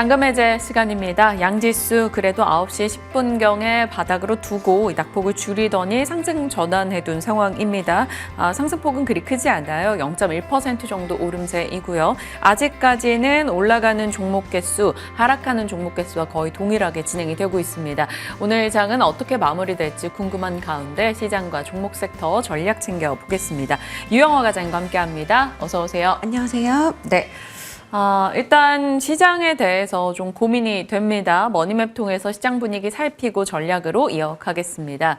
잔금 해제 시간입니다. 양지수 그래도 9시 10분경에 바닥으로 두고 낙폭을 줄이더니 상승 전환해둔 상황입니다. 상승폭은 그리 크지 않아요. 0.1% 정도 오름세이고요. 아직까지는 올라가는 종목 개수, 하락하는 종목 개수와 거의 동일하게 진행이 되고 있습니다. 오늘 장은 어떻게 마무리될지 궁금한 가운데 시장과 종목 섹터 전략 챙겨보겠습니다. 유영화 과장과 함께합니다. 어서 오세요. 안녕하세요. 네. 일단 시장에 대해서 좀 고민이 됩니다. 머니맵 통해서 시장 분위기 살피고 전략으로 이어가겠습니다.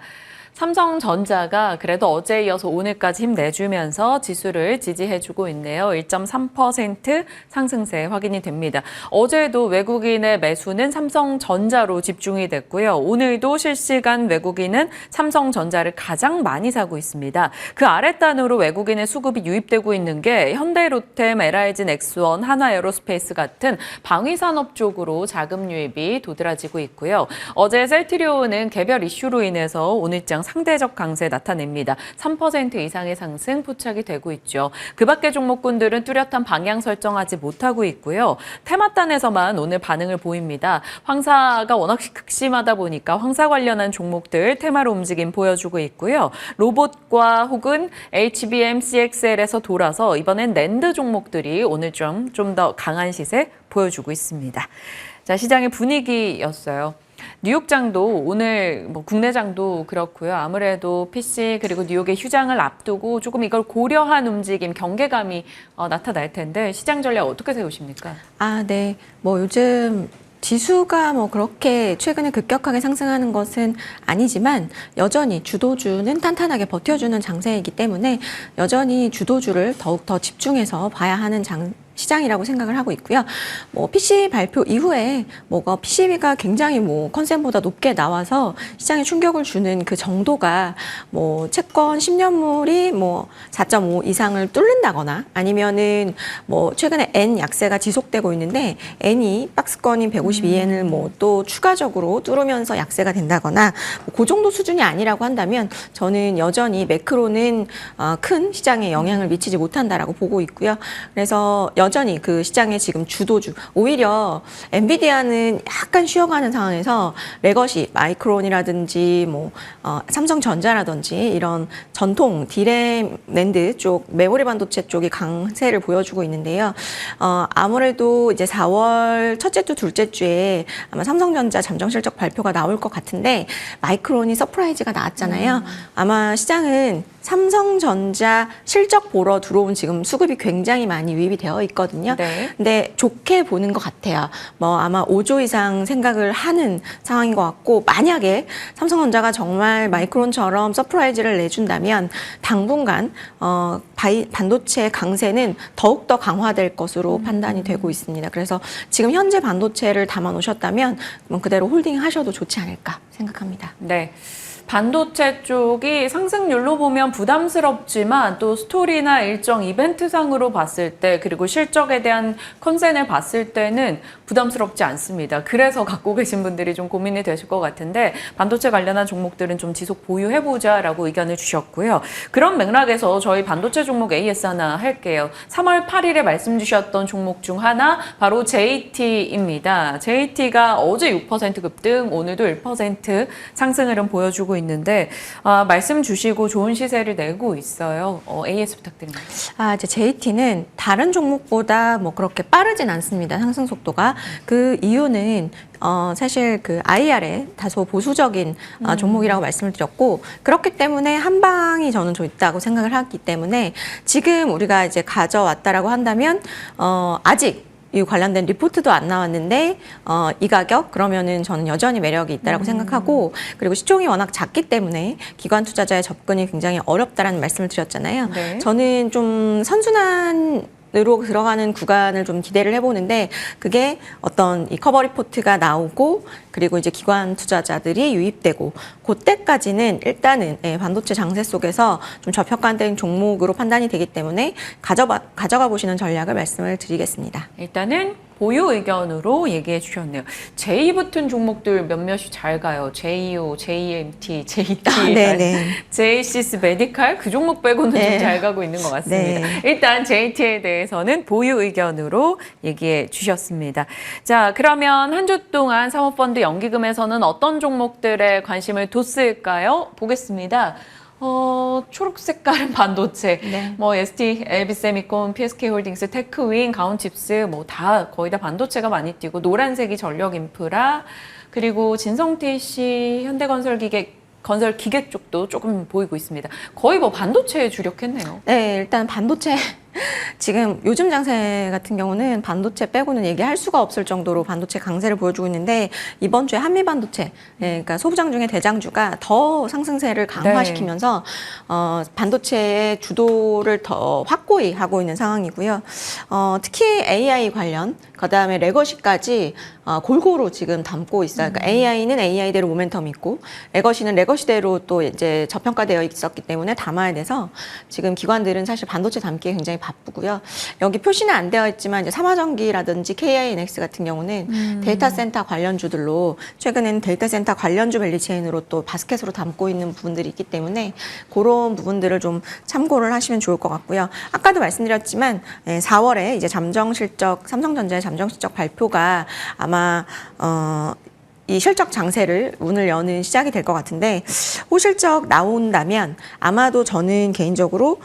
삼성전자가 그래도 어제에 이어서 오늘까지 힘내주면서 지수를 지지해주고 있네요. 1.3% 상승세 확인이 됩니다. 어제도 외국인의 매수는 삼성전자로 집중이 됐고요. 오늘도 실시간 외국인은 삼성전자를 가장 많이 사고 있습니다. 그 아랫단으로 외국인의 수급이 유입되고 있는 게 현대로템, LIG, 넥스원, 하나에어로스페이스 같은 방위산업 쪽으로 자금 유입이 도드라지고 있고요. 어제 셀트리온은 개별 이슈로 인해서 오늘장 상대적 강세 나타냅니다. 3% 이상의 상승 포착이 되고 있죠. 그 밖의 종목군들은 뚜렷한 방향 설정하지 못하고 있고요. 테마단에서만 오늘 반응을 보입니다. 황사가 워낙 극심하다 보니까 황사 관련한 종목들 테마로 움직임 보여주고 있고요. 로봇과 혹은 HBM, CXL에서 돌아서 이번엔 낸드 종목들이 오늘 좀 더 강한 시세 보여주고 있습니다. 자, 시장의 분위기였어요. 뉴욕장도 오늘 국내장도 그렇고요. 아무래도 PC 그리고 뉴욕의 휴장을 앞두고 조금 이걸 고려한 움직임, 경계감이 나타날 텐데 시장 전략 어떻게 세우십니까? 네. 요즘 지수가 그렇게 최근에 급격하게 상승하는 것은 아니지만 여전히 주도주는 탄탄하게 버텨주는 장세이기 때문에 여전히 주도주를 더욱더 집중해서 봐야 하는 시장이라고 생각을 하고 있고요. PC 발표 이후에 PCB가 굉장히 컨센보다 높게 나와서 시장에 충격을 주는 그 정도가 채권 10년물이 4.5 이상을 뚫는다거나 아니면은 최근에 N 약세가 지속되고 있는데 N이 박스권인 152엔을 또 추가적으로 뚫으면서 약세가 된다거나 그 정도 수준이 아니라고 한다면 저는 여전히 매크로는 큰 시장에 영향을 미치지 못한다라고 보고 있고요. 그래서 여전히 그 시장의 지금 주도주, 오히려 엔비디아는 약간 쉬어가는 상황에서 레거시, 마이크론이라든지 삼성전자라든지 이런 전통 디램, 낸드 쪽, 메모리 반도체 쪽이 강세를 보여주고 있는데요. 아무래도 이제 4월 첫째 주, 둘째 주에 아마 삼성전자 잠정 실적 발표가 나올 것 같은데 마이크론이 서프라이즈가 나왔잖아요. 아마 시장은 삼성전자 실적 보러 들어온 지금 수급이 굉장히 많이 유입이 되어 있거든요. 네. 근데 좋게 보는 것 같아요. 아마 5조 이상 생각을 하는 상황인 것 같고, 만약에 삼성전자가 정말 마이크론처럼 서프라이즈를 내준다면 당분간 반도체 강세는 더욱더 강화될 것으로 판단이 되고 있습니다. 그래서 지금 현재 반도체를 담아 놓으셨다면 그대로 홀딩 하셔도 좋지 않을까 생각합니다. 네. 반도체 쪽이 상승률로 보면 부담스럽지만 또 스토리나 일정 이벤트상으로 봤을 때 그리고 실적에 대한 컨센을 봤을 때는 부담스럽지 않습니다. 그래서 갖고 계신 분들이 좀 고민이 되실 것 같은데 반도체 관련한 종목들은 좀 지속 보유해보자라고 의견을 주셨고요. 그런 맥락에서 저희 반도체 종목 AS 하나 할게요. 3월 8일에 말씀 주셨던 종목 중 하나 바로 JT입니다. JT가 어제 6% 급등, 오늘도 1% 상승 흐름 보여주고 있는데 말씀 주시고 좋은 시세를 내고 있어요. AS 부탁드립니다. 이제 JT는 다른 종목보다 그렇게 빠르진 않습니다. 상승 속도가. 그 이유는 사실 그 IR에 다소 보수적인 종목이라고 말씀을 드렸고, 그렇기 때문에 한 방이 저는 좀 있다고 생각을 하기 때문에 지금 우리가 이제 가져왔다라고 한다면 아직 이 관련된 리포트도 안 나왔는데 이 가격 그러면은 저는 여전히 매력이 있다라고 생각하고, 그리고 시총이 워낙 작기 때문에 기관 투자자의 접근이 굉장히 어렵다라는 말씀을 드렸잖아요. 네. 저는 좀 선순환으로 들어가는 구간을 좀 기대를 해보는데, 그게 어떤 이 커버 리포트가 나오고 그리고 이제 기관 투자자들이 유입되고 그때까지는 일단은 반도체 장세 속에서 좀 저평가된 종목으로 판단이 되기 때문에 가져가 보시는 전략을 말씀을 드리겠습니다. 일단은 보유 의견으로 얘기해 주셨네요. J 붙은 종목들 몇몇이 잘 가요. JO, JMT, JT, 네네. JCS 메디칼 그 종목 빼고는 좀 네. 잘 가고 있는 것 같습니다. 네. 일단 JT에 대해서는 보유 의견으로 얘기해 주셨습니다. 자, 그러면 한 주 동안 사모펀드 연기금에서는 어떤 종목들에 관심을 뒀을까요? 보겠습니다. 초록 색깔은 반도체, 네. 뭐 ST, LB세미콘, PSK홀딩스, 테크윈, 가온칩스 뭐 다 거의 다 반도체가 많이 뛰고 노란색이 전력인프라 그리고 진성TC, 건설기계 쪽도 조금 보이고 있습니다. 거의 뭐 반도체에 주력했네요. 네, 일단 반도체 지금 요즘 장세 같은 경우는 반도체 빼고는 얘기할 수가 없을 정도로 반도체 강세를 보여주고 있는데 이번 주에 한미 반도체, 그러니까 소부장 중에 대장주가 더 상승세를 강화시키면서 반도체의 주도를 더 확고히 하고 있는 상황이고요. 특히 AI 관련, 그다음에 레거시까지 골고루 지금 담고 있어요. 그러니까 AI는 AI대로 모멘텀이 있고 레거시는 레거시대로 또 이제 저평가되어 있었기 때문에 담아야 돼서 지금 기관들은 사실 반도체 담기에 굉장히 바쁘고요. 여기 표시는 안 되어 있지만 이제 삼화전기라든지 KINX 같은 경우는 데이터 센터 관련주들로 최근에는 데이터 센터 관련주 밸리체인으로 또 바스켓으로 담고 있는 부분들이 있기 때문에 그런 부분들을 좀 참고를 하시면 좋을 것 같고요. 아까도 말씀드렸지만 4월에 이제 삼성전자의 잠정 실적 발표가 아마 이 실적 장세를 문을 여는 시작이 될 것 같은데 호실적 나온다면 아마도 저는 개인적으로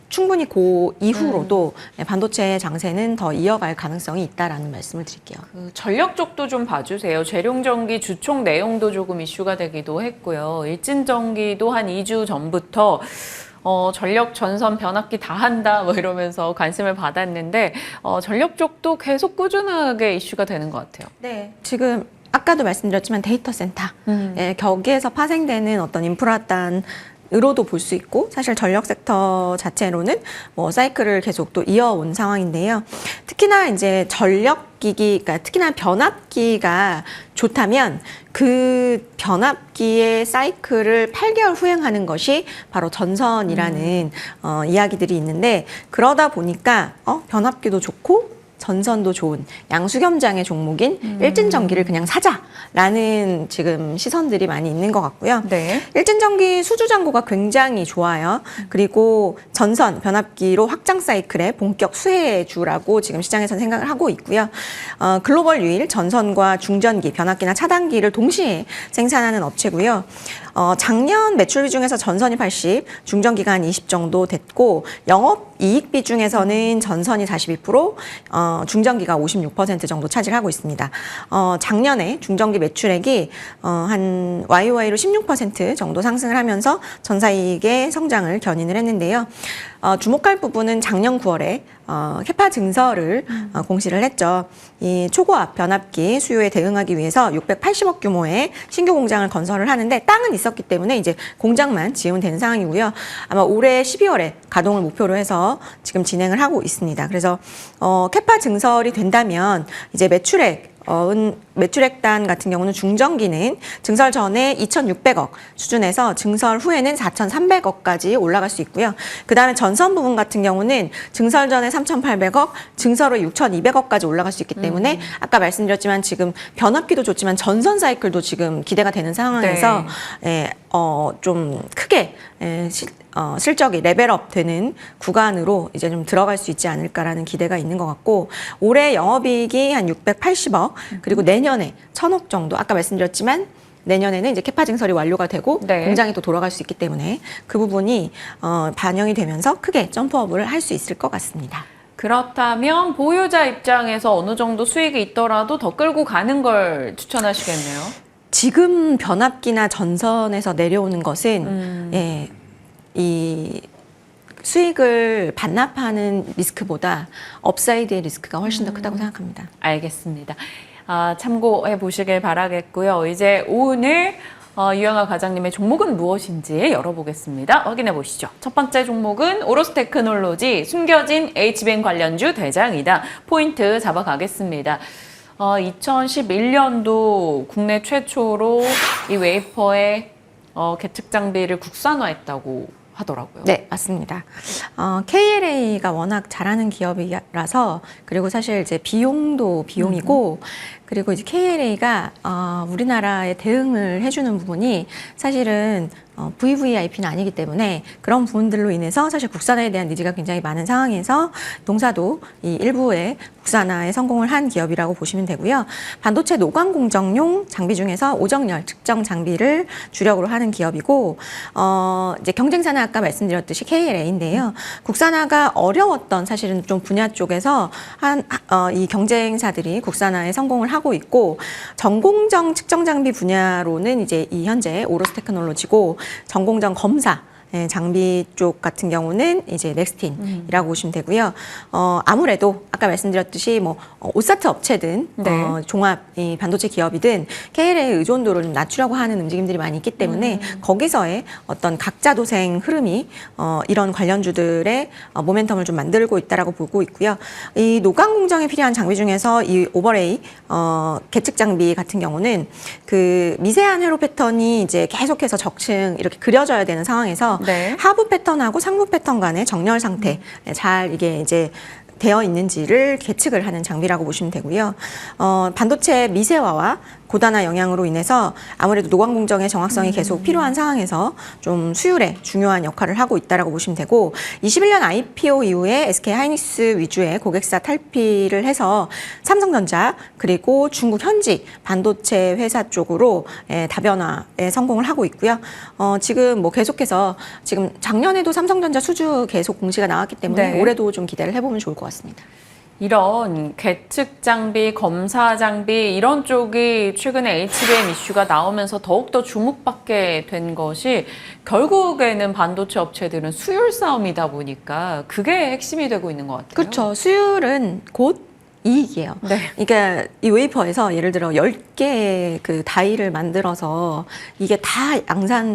충분히 그 이후로도 반도체 장세는 더 이어갈 가능성이 있다라는 말씀을 드릴게요. 그 전력 쪽도 좀 봐주세요. 재룡전기 주총 내용도 조금 이슈가 되기도 했고요. 일진전기도 한 2주 전부터 전력 전선 변압기 다 한다 뭐 이러면서 관심을 받았는데 전력 쪽도 계속 꾸준하게 이슈가 되는 것 같아요. 네. 지금 아까도 말씀드렸지만 데이터 센터 거기에서 파생되는 어떤 인프라단 으로도 볼 수 있고 사실 전력 섹터 자체로는 뭐 사이클을 계속 또 이어온 상황인데요. 특히나 이제 전력기기, 그러니까 특히나 변압기가 좋다면 그 변압기의 사이클을 8개월 후행하는 것이 바로 전선이라는 이야기들이 있는데 그러다 보니까 변압기도 좋고 전선도 좋은 양수겸장의 종목인 일진전기를 그냥 사자라는 지금 시선들이 많이 있는 것 같고요. 네. 일진전기 수주잔고가 굉장히 좋아요. 그리고 전선 변압기로 확장 사이클의 본격 수혜주라고 지금 시장에서는 생각을 하고 있고요. 글로벌 유일 전선과 중전기, 변압기나 차단기를 동시에 생산하는 업체고요. 작년 매출 비중에서 전선이 80, 중전기가 한 20 정도 됐고 영업 이익 비중에서는 전선이 42%, 중전기가 56% 정도 차지하고 있습니다. 작년에 중전기 매출액이 한 YOY로 16% 정도 상승을 하면서 전사이익의 성장을 견인을 했는데요. 주목할 부분은 작년 9월에 캐파 증설을 공시를 했죠. 이 초고압 변압기 수요에 대응하기 위해서 680억 규모의 신규 공장을 건설을 하는데 땅은 있었기 때문에 이제 공장만 지으면 되는 상황이고요. 아마 올해 12월에 가동을 목표로 해서 지금 진행을 하고 있습니다. 그래서 캐파 증설이 된다면 이제 매출액단 같은 경우는 중전기는 증설 전에 2,600억 수준에서 증설 후에는 4,300억까지 올라갈 수 있고요. 그 다음에 전선 부분 같은 경우는 증설 전에 3,800억, 증설 후 6,200억까지 올라갈 수 있기 때문에 아까 말씀드렸지만 지금 변압기도 좋지만 전선 사이클도 지금 기대가 되는 상황에서 좀 크게 실적이 레벨업 되는 구간으로 이제 좀 들어갈 수 있지 않을까라는 기대가 있는 것 같고 올해 영업이익이 한 680억 그리고 내년에 1,000억 정도 아까 말씀드렸지만 내년에는 이제 캐파 증설이 완료가 되고 공장이 또 돌아갈 수 있기 때문에 그 부분이 반영이 되면서 크게 점프업을 할 수 있을 것 같습니다. 그렇다면 보유자 입장에서 어느 정도 수익이 있더라도 더 끌고 가는 걸 추천하시겠네요. 지금 변압기나 전선에서 내려오는 것은 이 수익을 반납하는 리스크보다 업사이드의 리스크가 훨씬 더 크다고 생각합니다. 알겠습니다. 참고해 보시길 바라겠고요. 이제 오늘 유영아 과장님의 종목은 무엇인지 열어보겠습니다. 확인해 보시죠. 첫 번째 종목은 오로스테크놀로지 숨겨진 H뱅 관련주 대장이다. 포인트 잡아가겠습니다. 2011년도 국내 최초로 이 웨이퍼의 계측 장비를 국산화했다고 하더라고요. 네, 맞습니다. KLA가 워낙 잘하는 기업이라서, 그리고 사실 이제 비용도 비용이고, 그리고 이제 KLA가 우리나라에 대응을 해주는 부분이 사실은 VVIP는 아니기 때문에 그런 부분들로 인해서 사실 국산화에 대한 니즈가 굉장히 많은 상황에서 동사도 이 일부의 국산화에 성공을 한 기업이라고 보시면 되고요. 반도체 노광 공정용 장비 중에서 오정열 측정 장비를 주력으로 하는 기업이고, 이제 경쟁사는 아까 말씀드렸듯이 KLA인데요. 국산화가 어려웠던 사실은 좀 분야 쪽에서 이 경쟁사들이 국산화에 성공을 하고 있고, 전공정 측정 장비 분야로는 이제 이 현재 오로스 테크놀로지고, 전공정 검사 장비 쪽 같은 경우는 이제 넥스틴이라고 보시면 되고요. 아무래도 아까 말씀드렸듯이 뭐 오사트 업체든 네. 종합 이 반도체 기업이든 KLA의 의존도를 좀 낮추려고 하는 움직임들이 많이 있기 때문에 거기서의 어떤 각자 도생 흐름이 이런 관련주들의 모멘텀을 좀 만들고 있다라고 보고 있고요. 이 노광 공정에 필요한 장비 중에서 이 오버레이 계측 장비 같은 경우는 그 미세한 회로 패턴이 이제 계속해서 적층 이렇게 그려져야 되는 상황에서 네. 하부 패턴하고 상부 패턴 간의 정렬 상태 잘 이게 이제 되어 있는지를 계측을 하는 장비라고 보시면 되고요. 반도체 미세화와 고단화 영향으로 인해서 아무래도 노광 공정의 정확성이 계속 필요한 상황에서 좀 수율에 중요한 역할을 하고 있다라고 보시면 되고, 21년 IPO 이후에 SK 하이닉스 위주의 고객사 탈피를 해서 삼성전자 그리고 중국 현지 반도체 회사 쪽으로 다변화에 성공을 하고 있고요. 지금 뭐 계속해서 지금 작년에도 삼성전자 수주 계속 공시가 나왔기 때문에 네. 올해도 좀 기대를 해보면 좋을 것 같습니다. 이런 계측 장비, 검사 장비 이런 쪽이 최근에 HBM 이슈가 나오면서 더욱더 주목받게 된 것이 결국에는 반도체 업체들은 수율 싸움이다 보니까 그게 핵심이 되고 있는 것 같아요. 그렇죠. 수율은 곧 이익이에요. 네. 그러니까 이 웨이퍼에서 예를 들어 10개의 그 다이를 만들어서 이게 다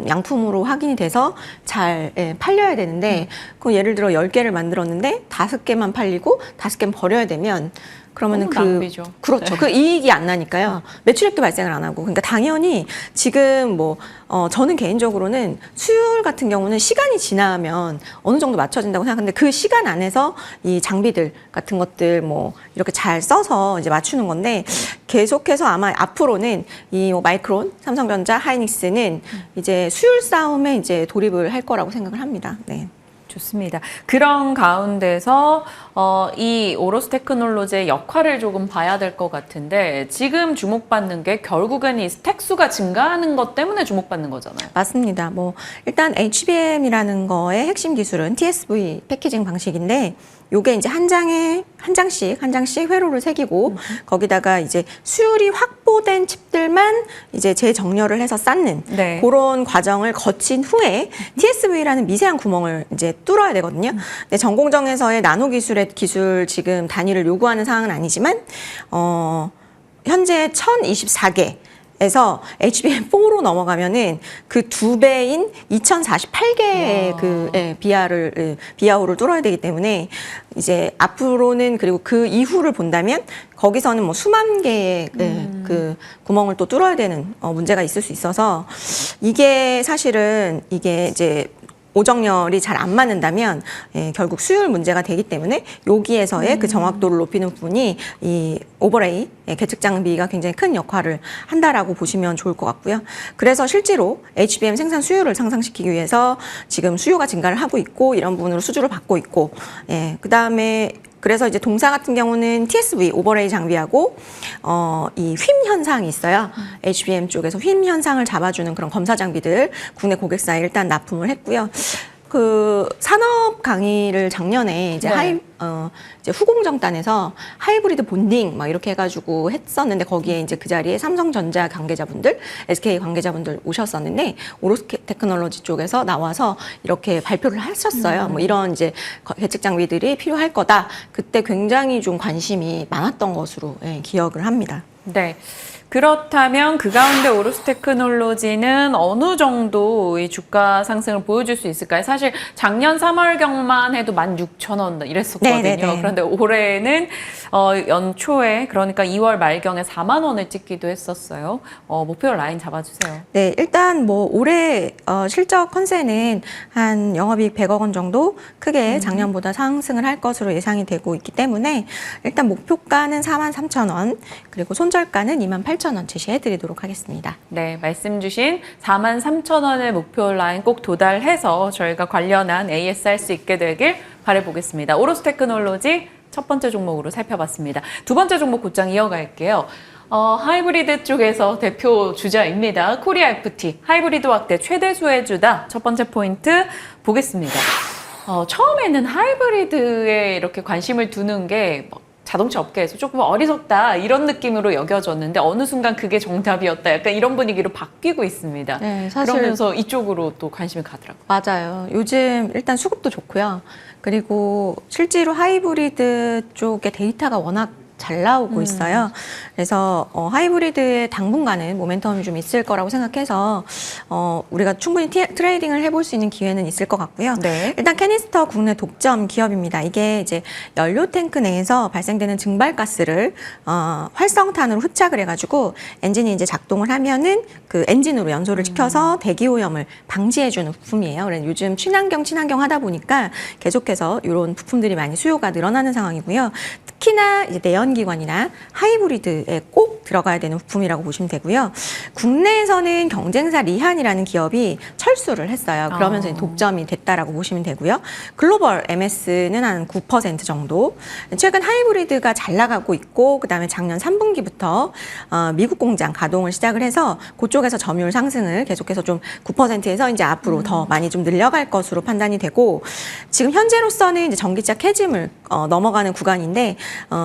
양품으로 확인이 돼서 잘 팔려야 되는데, 그 예를 들어 10개를 만들었는데 5개만 팔리고 5개는 버려야 되면 그러면은 너무 낭비죠. 그렇죠. 네. 그 이익이 안 나니까요. 매출액도 발생을 안 하고. 그러니까 당연히 지금 뭐 저는 개인적으로는 수율 같은 경우는 시간이 지나면 어느 정도 맞춰진다고 생각하는데, 그 시간 안에서 이 장비들 같은 것들 뭐 이렇게 잘 써서 이제 맞추는 건데, 계속해서 아마 앞으로는 이 마이크론, 삼성전자, 하이닉스는 이제 수율 싸움에 이제 돌입을 할 거라고 생각을 합니다. 네. 좋습니다. 그런 가운데서 이 오로스 테크놀로지의 역할을 조금 봐야 될 것 같은데, 지금 주목받는 게 결국은 이 스택 수가 증가하는 것 때문에 주목받는 거잖아요. 맞습니다. 뭐 일단 HBM이라는 거의 핵심 기술은 TSV 패키징 방식인데, 요게 이제 한 장씩 회로를 새기고 거기다가 이제 수율이 확보된 칩들만 이제 재정렬을 해서 쌓는 네. 그런 과정을 거친 후에 TSV라는 미세한 구멍을 이제 뚫어야 되거든요. 근데 전공정에서의 나노 기술의 기술 지금 단위를 요구하는 상황은 아니지만 현재 1024개 에서 HBM4로 넘어가면은 그 2배인 2048개의 그 비하호를 뚫어야 되기 때문에 이제 앞으로는, 그리고 그 이후를 본다면 거기서는 뭐 수만 개의 그 구멍을 또 뚫어야 되는 문제가 있을 수 있어서, 이게 사실은 이게 이제 오정열이 잘 안 맞는다면 결국 수율 문제가 되기 때문에 여기에서의 그 정확도를 높이는 부분이 이 오버레이 계측 장비가 굉장히 큰 역할을 한다라고 보시면 좋을 것 같고요. 그래서 실제로 HBM 생산 수율을 상승시키기 위해서 지금 수요가 증가를 하고 있고, 이런 부분으로 수주를 받고 있고, 그다음에 그래서 이제 동사 같은 경우는 TSV 오버레이 장비하고 이 휨 현상이 있어요. HBM 쪽에서 휨 현상을 잡아주는 그런 검사 장비들 국내 고객사에 일단 납품을 했고요. 그 산업 강의를 작년에 이제 네. 이제 후공정단에서 하이브리드 본딩 막 이렇게 해가지고 했었는데, 거기에 이제 그 자리에 삼성전자 관계자분들, SK 관계자분들 오셨었는데, 오로스 테크놀로지 쪽에서 나와서 이렇게 발표를 하셨어요. 뭐 이런 이제 계측 장비들이 필요할 거다. 그때 굉장히 좀 관심이 많았던 것으로 기억을 합니다. 네. 그렇다면 그 가운데 오로스 테크놀로지는 어느 정도 이 주가 상승을 보여줄 수 있을까요? 사실 작년 3월경만 해도 16,000원 이랬었거든요. 네네네. 그런데 올해는 연초에 그러니까 2월 말경에 4만 원을 찍기도 했었어요. 목표 라인 잡아주세요. 네, 일단 뭐 올해 실적 컨센은 한 영업이익 100억 원 정도 크게 작년보다 상승을 할 것으로 예상이 되고 있기 때문에 일단 목표가는 43,000원 그리고 손절가는 28,000원 제시해드리도록 하겠습니다. 네, 말씀 주신 43,000원의 목표 라인 꼭 도달해서 저희가 관련한 AS 할 수 있게 되길 바라보겠습니다. 오로스 테크놀로지 첫 번째 종목으로 살펴봤습니다. 두 번째 종목 곧장 이어갈게요. 하이브리드 쪽에서 대표 주자입니다. 코리아 FT, 하이브리드 확대 최대 수혜주다. 첫 번째 포인트 보겠습니다. 처음에는 하이브리드에 이렇게 관심을 두는 게 자동차 업계에서 조금 어리석다 이런 느낌으로 여겨졌는데 어느 순간 그게 정답이었다. 약간 이런 분위기로 바뀌고 있습니다. 네, 사실 그러면서 이쪽으로 또 관심이 가더라고요. 맞아요. 요즘 일단 수급도 좋고요. 그리고 실제로 하이브리드 쪽의 데이터가 워낙 잘 나오고 있어요. 그래서 하이브리드의 당분간은 모멘텀이 좀 있을 거라고 생각해서 우리가 충분히 트레이딩을 해볼 수 있는 기회는 있을 것 같고요. 네. 일단 캐니스터 국내 독점 기업입니다. 이게 이제 연료 탱크 내에서 발생되는 증발가스를 활성탄으로 흡착을 해가지고 엔진이 이제 작동을 하면은 그 엔진으로 연소를 시켜서 대기오염을 방지해주는 부품이에요. 그래서 요즘 친환경 하다 보니까 계속해서 이런 부품들이 많이 수요가 늘어나는 상황이고요. 특히나 이제 내연기관이나 하이브리드에 꼭 들어가야 되는 부품이라고 보시면 되고요. 국내에서는 경쟁사 리한이라는 기업이 철수를 했어요. 그러면서 독점이 됐다라고 보시면 되고요. 글로벌 MS는 한 9% 정도. 최근 하이브리드가 잘 나가고 있고 그다음에 작년 3분기부터 미국 공장 가동을 시작을 해서 그쪽에서 점유율 상승을 계속해서 좀 9%에서 이제 앞으로 더 많이 좀 늘려갈 것으로 판단이 되고 지금 현재로서는 이제 전기차 캐즘을 넘어가는 구간인데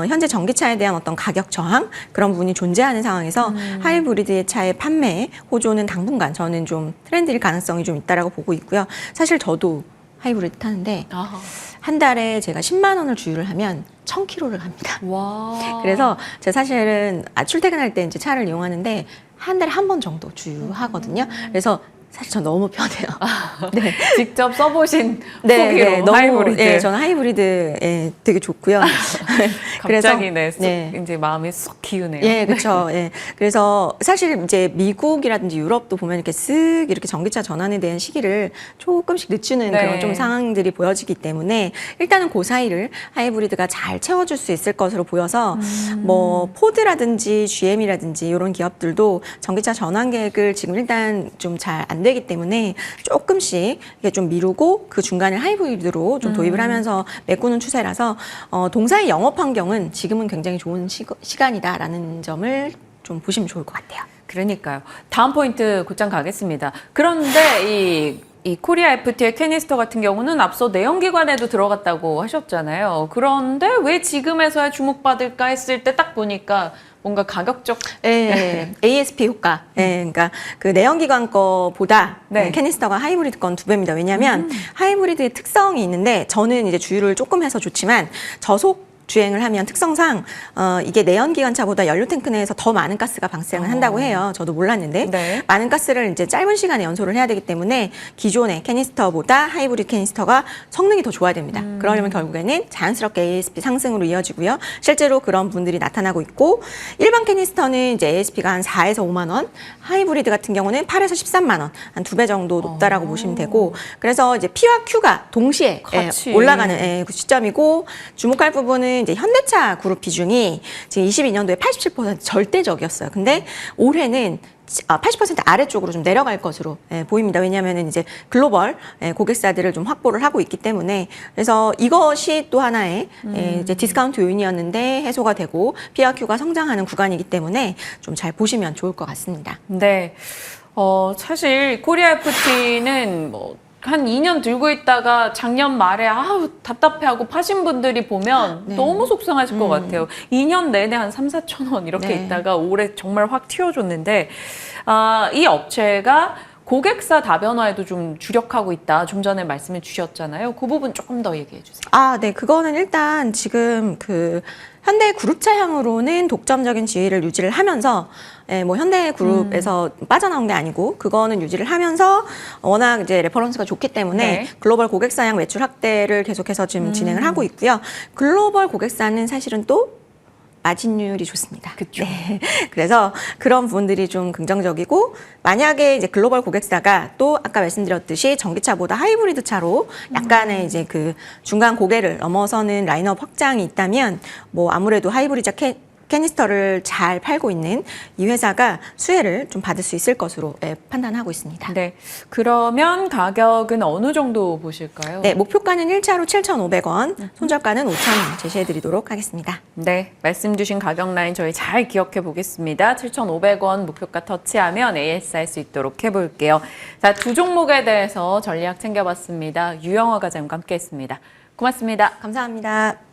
현재 전기차에 대한 어떤 가격 저항 그런 부분이 존재하는 상황에서 하이브리드의 차의 판매 호조는 당분간 저는 좀 트렌드일 가능성이 좀 있다라고 보고 있고요. 사실 저도 하이브리드 타는데 아하. 한 달에 제가 10만 원을 주유를 하면 1,000km를 갑니다. 와. 그래서 제가 사실은 출퇴근할 때 이제 차를 이용하는데 한 달에 한 번 정도 주유하거든요. 그래서 사실 전 너무 편해요. 네. 직접 써보신 네, 후기로 네, 너무, 하이브리드. 예, 저는 하이브리드 되게 좋고요. 갑자기 네. 이제 마음이 쏙 기우네요. 예, 그렇죠. 예. 그래서 사실 이제 미국이라든지 유럽도 보면 이렇게 쓱 이렇게 전기차 전환에 대한 시기를 조금씩 늦추는 네. 그런 좀 상황들이 보여지기 때문에 일단은 그 사이를 하이브리드가 잘 채워줄 수 있을 것으로 보여서 뭐 포드라든지 GM이라든지 이런 기업들도 전기차 전환 계획을 지금 일단 좀 잘 안 되기 때문에 조금씩 이게 좀 미루고 그 중간에 하이브리드로 좀 도입을 하면서 메꾸는 추세라서 동사의 영업 환경은 지금은 굉장히 좋은 시간이다라는 점을 좀 보시면 좋을 것 같아요. 그러니까요. 다음 포인트 곧장 가겠습니다. 그런데 이 코리아 FT의 캐니스터 같은 경우는 앞서 내연기관에도 들어갔다고 하셨잖아요. 그런데 왜 지금에서야 주목받을까 했을 때 딱 보니까 뭔가 가격적 ASP 효과. 그러니까 그 내연기관 거보다 네. 캐니스터가 하이브리드 건 2배입니다. 왜냐하면 하이브리드의 특성이 있는데 저는 이제 주유를 조금 해서 좋지만 저속 주행을 하면 특성상 이게 내연기관차보다 연료 탱크 내에서 더 많은 가스가 발생을 한다고 해요. 저도 몰랐는데 네. 많은 가스를 이제 짧은 시간에 연소를 해야 되기 때문에 기존의 캐니스터보다 하이브리드 캐니스터가 성능이 더 좋아야 됩니다. 그러려면 결국에는 자연스럽게 ASP 상승으로 이어지고요. 실제로 그런 분들이 나타나고 있고 일반 캐니스터는 이제 ASP가 한 4에서 5만 원, 하이브리드 같은 경우는 8에서 13만 원, 한 2배 정도 높다라고 보시면 되고 그래서 이제 P와 Q가 동시에 같이. 올라가는 그 시점이고 주목할 부분은 이제 현대차 그룹 비중이 지금 22년도에 87% 절대적이었어요. 근데 올해는 80% 아래쪽으로 좀 내려갈 것으로 보입니다. 왜냐하면 이제 글로벌 고객사들을 좀 확보를 하고 있기 때문에 그래서 이것이 또 하나의 이제 디스카운트 요인이었는데 해소가 되고 P와 Q가 성장하는 구간이기 때문에 좀 잘 보시면 좋을 것 같습니다. 네. 사실 코리아 FT는 한 2년 들고 있다가 작년 말에 답답해하고 파신 분들이 보면 네. 너무 속상하실 것 같아요. 2년 내내 한 3, 4천 원 이렇게 네. 있다가 올해 정말 확 튀어줬는데 이 업체가 고객사 다변화에도 좀 주력하고 있다. 좀 전에 말씀해 주셨잖아요. 그 부분 조금 더 얘기해 주세요. 아, 네. 그거는 일단 지금 그 현대 그룹차향으로는 독점적인 지위를 유지를 하면서 뭐 현대 그룹에서 빠져나온 게 아니고 그거는 유지를 하면서 워낙 이제 레퍼런스가 좋기 때문에 네. 글로벌 고객사향 매출 확대를 계속해서 지금 진행을 하고 있고요. 글로벌 고객사는 사실은 또 마진율이 좋습니다. 그쵸. 네. 그래서 그런 부분들이 좀 긍정적이고 만약에 이제 글로벌 고객사가 또 아까 말씀드렸듯이 전기차보다 하이브리드 차로 약간의 이제 그 중간 고개를 넘어서는 라인업 확장이 있다면 뭐 아무래도 하이브리드 캐니스터를 잘 팔고 있는 이 회사가 수혜를 좀 받을 수 있을 것으로 판단하고 있습니다. 네. 그러면 가격은 어느 정도 보실까요? 네, 목표가는 1차로 7,500원, 손절가는 5,000원 제시해드리도록 하겠습니다. 네, 말씀 주신 가격 라인 저희 잘 기억해 보겠습니다. 7,500원 목표가 터치하면 AS 할 수 있도록 해볼게요. 자, 두 종목에 대해서 전략 챙겨봤습니다. 유영화 과장님과 함께했습니다. 고맙습니다. 감사합니다.